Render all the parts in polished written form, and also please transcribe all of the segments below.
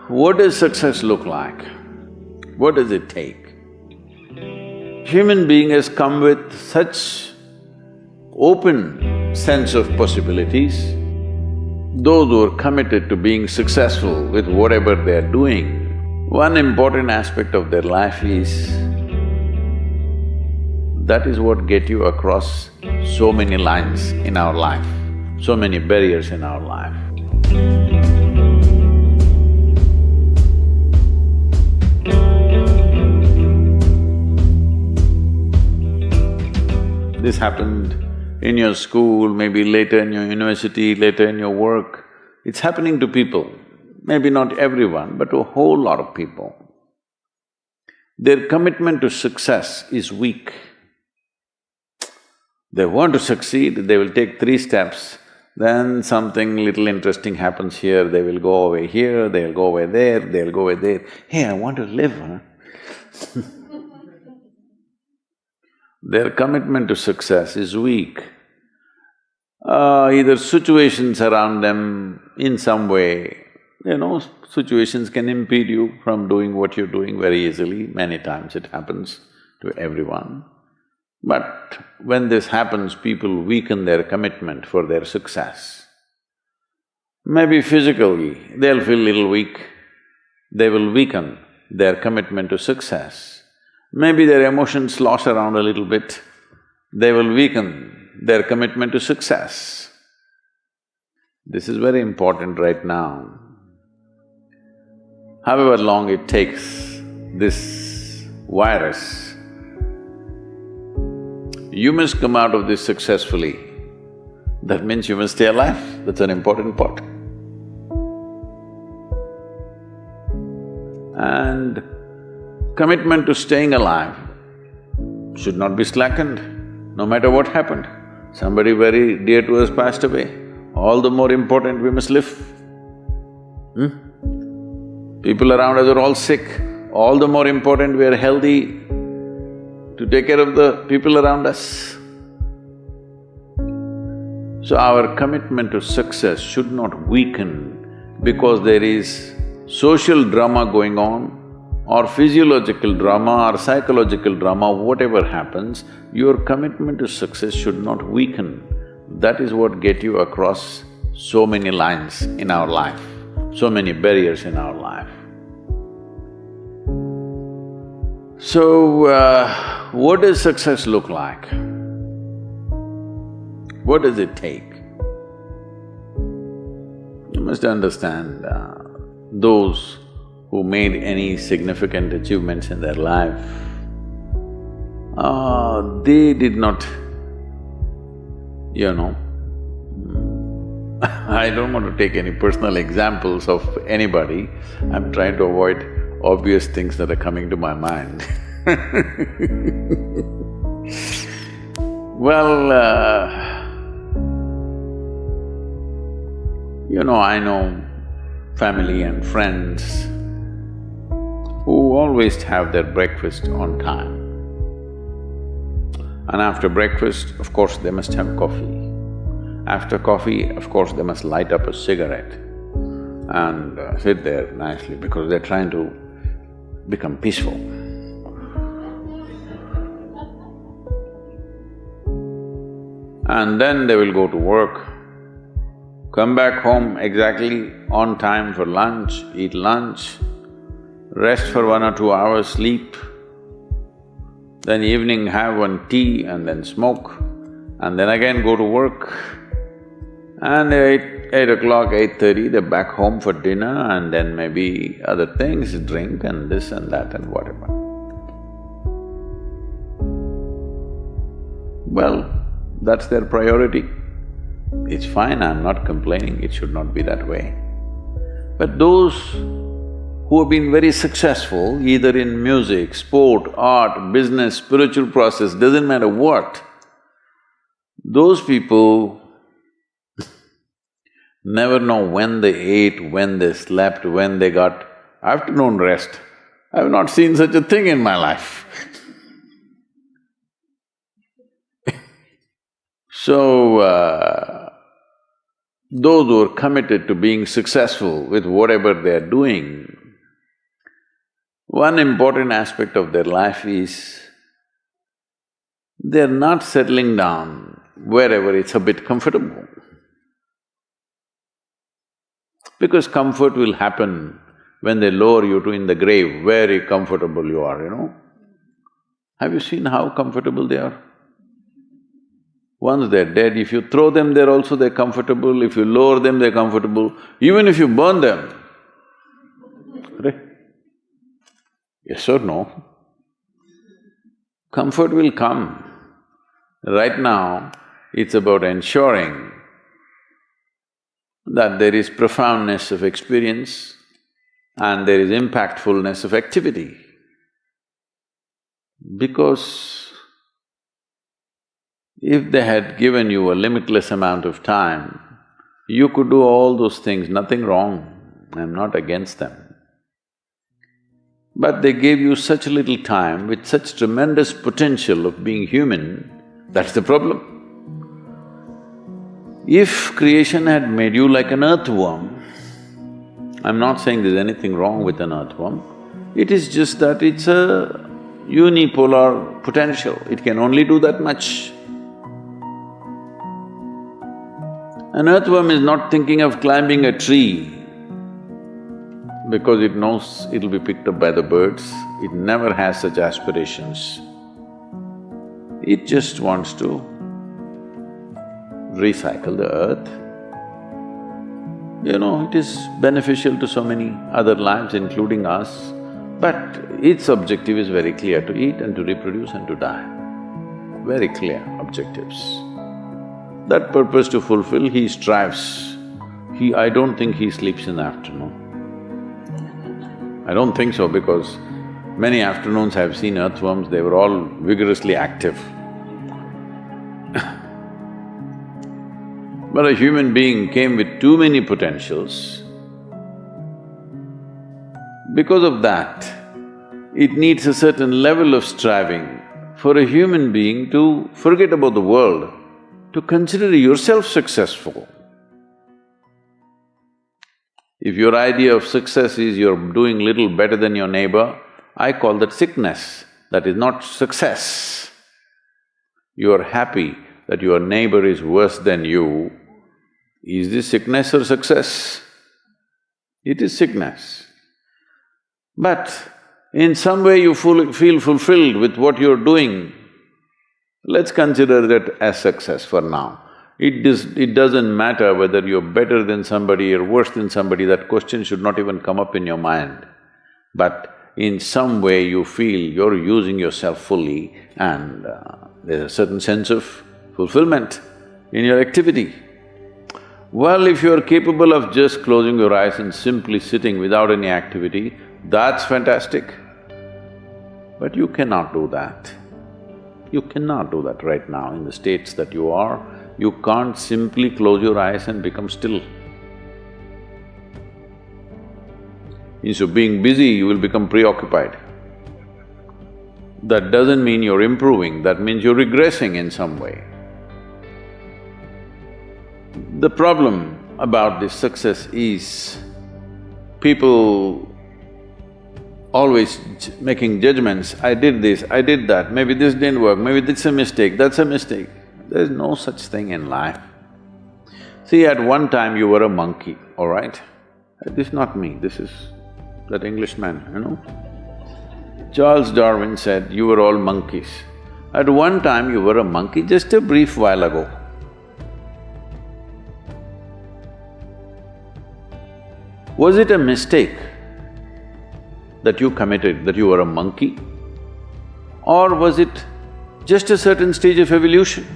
What does success look like? What does it take? Human being has come with such open sense of possibilities. Those who are committed to being successful with whatever they are doing, one important aspect of their life is that is what get you across so many lines in our life, so many barriers in our life. This happened in your school, maybe later in your university, later in your work. It's happening to people, maybe not everyone, but to a whole lot of people. Their commitment to success is weak. They want to succeed, they will take 3 steps, then something little interesting happens here, they will go away here, they'll go away there, they'll go away there. Hey, I want to live, huh? Their commitment to success is weak. Either situations around them in some way, situations can impede you from doing what you're doing very easily. Many times it happens to everyone. But when this happens, people weaken their commitment for their success. Maybe physically, they'll feel little weak, they will weaken their commitment to success. Maybe their emotions slosh around a little bit, they will weaken their commitment to success. This is very important right now. However long it takes, this virus, you must come out of this successfully. That means you must stay alive, that's an important part. And commitment to staying alive should not be slackened, no matter what happened. Somebody very dear to us passed away, all the more important we must live. People around us are all sick, all the more important we are healthy to take care of the people around us. So our commitment to success should not weaken because there is social drama going on, or physiological drama or psychological drama, whatever happens, your commitment to success should not weaken. That is what get you across so many lines in our life, so many barriers in our life. So, what does success look like? What does it take? You must understand, those who made any significant achievements in their life, they did not, I don't want to take any personal examples of anybody, I'm trying to avoid obvious things that are coming to my mind. Well, I know family and friends who always have their breakfast on time. And after breakfast, of course, they must have coffee. After coffee, of course, they must light up a cigarette and sit there nicely because they're trying to become peaceful. And then they will go to work, come back home exactly on time for lunch, eat lunch, rest for 1 or 2 hours, sleep, then evening have one tea and then smoke, and then again go to work. And 8 o'clock, 8:30, they're back home for dinner and then maybe other things, drink and this and that and whatever. Well, that's their priority. It's fine, I'm not complaining, it should not be that way. But those who have been very successful, either in music, sport, art, business, spiritual process, doesn't matter what, those people never know when they ate, when they slept, when they got afternoon rest. I've not seen such a thing in my life. So, those who are committed to being successful with whatever they are doing, One important aspect of their life is they're not settling down wherever it's a bit comfortable. Because comfort will happen when they lower you to in the grave, very comfortable you are, you know. Have you seen how comfortable they are? Once they're dead, if you throw them there also they're comfortable, if you lower them they're comfortable, even if you burn them. Right? Yes or no? Comfort will come. Right now, it's about ensuring that there is profoundness of experience and there is impactfulness of activity. Because if they had given you a limitless amount of time, you could do all those things, nothing wrong, I'm not against them. But they gave you such little time with such tremendous potential of being human, that's the problem. If creation had made you like an earthworm, I'm not saying there's anything wrong with an earthworm, it is just that it's a unipolar potential, it can only do that much. An earthworm is not thinking of climbing a tree because it knows it'll be picked up by the birds, it never has such aspirations. It just wants to recycle the earth. You know, it is beneficial to so many other lives including us, but its objective is very clear, to eat and to reproduce and to die. Very clear objectives. That purpose to fulfill, he strives. I don't think he sleeps in the afternoon. I don't think so because many afternoons I've seen earthworms, they were all vigorously active. But a human being came with too many potentials. Because of that, it needs a certain level of striving for a human being to forget about the world, to consider yourself successful. If your idea of success is you're doing little better than your neighbor, I call that sickness, that is not success. You're happy that your neighbor is worse than you, is this sickness or success? It is sickness. But in some way you feel fulfilled with what you're doing, let's consider that as success for now. It doesn't matter whether you're better than somebody or worse than somebody, that question should not even come up in your mind. But in some way you feel you're using yourself fully and there's a certain sense of fulfillment in your activity. Well, if you're capable of just closing your eyes and simply sitting without any activity, that's fantastic. But you cannot do that. You cannot do that right now in the states that you are. You can't simply close your eyes and become still. Instead of being busy, you will become preoccupied. That doesn't mean you're improving, that means you're regressing in some way. The problem about this success is people always making judgments, I did this, I did that, maybe this didn't work, maybe this is a mistake, that's a mistake. There's no such thing in life. See, at one time you were a monkey, all right? This is not me, this is that Englishman, you know? Charles Darwin said, you were all monkeys. At one time you were a monkey, just a brief while ago. Was it a mistake that you committed, that you were a monkey? Or was it just a certain stage of evolution?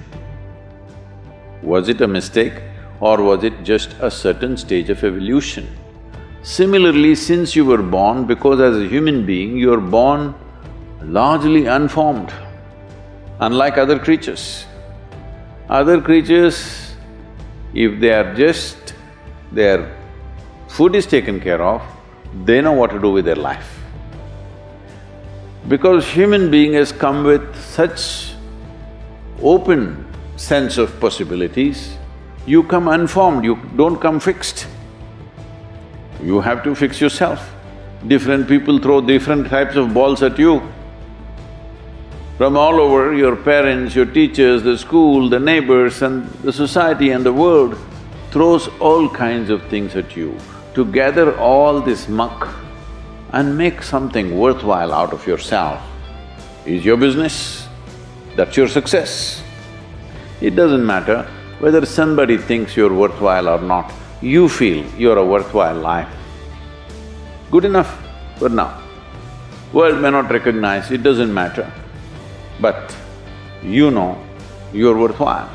Was it a mistake or was it just a certain stage of evolution? Similarly, since you were born, because as a human being, you're born largely unformed, unlike other creatures. Other creatures, if they are just… their food is taken care of, they know what to do with their life. Because human being has come with such open sense of possibilities, you come unformed, you don't come fixed. You have to fix yourself. Different people throw different types of balls at you. From all over, your parents, your teachers, the school, the neighbors and the society and the world throws all kinds of things at you. To gather all this muck and make something worthwhile out of yourself is your business. That's your success. It doesn't matter whether somebody thinks you're worthwhile or not, you feel you're a worthwhile life. Good enough for now. World may not recognize, it doesn't matter, but you know you're worthwhile.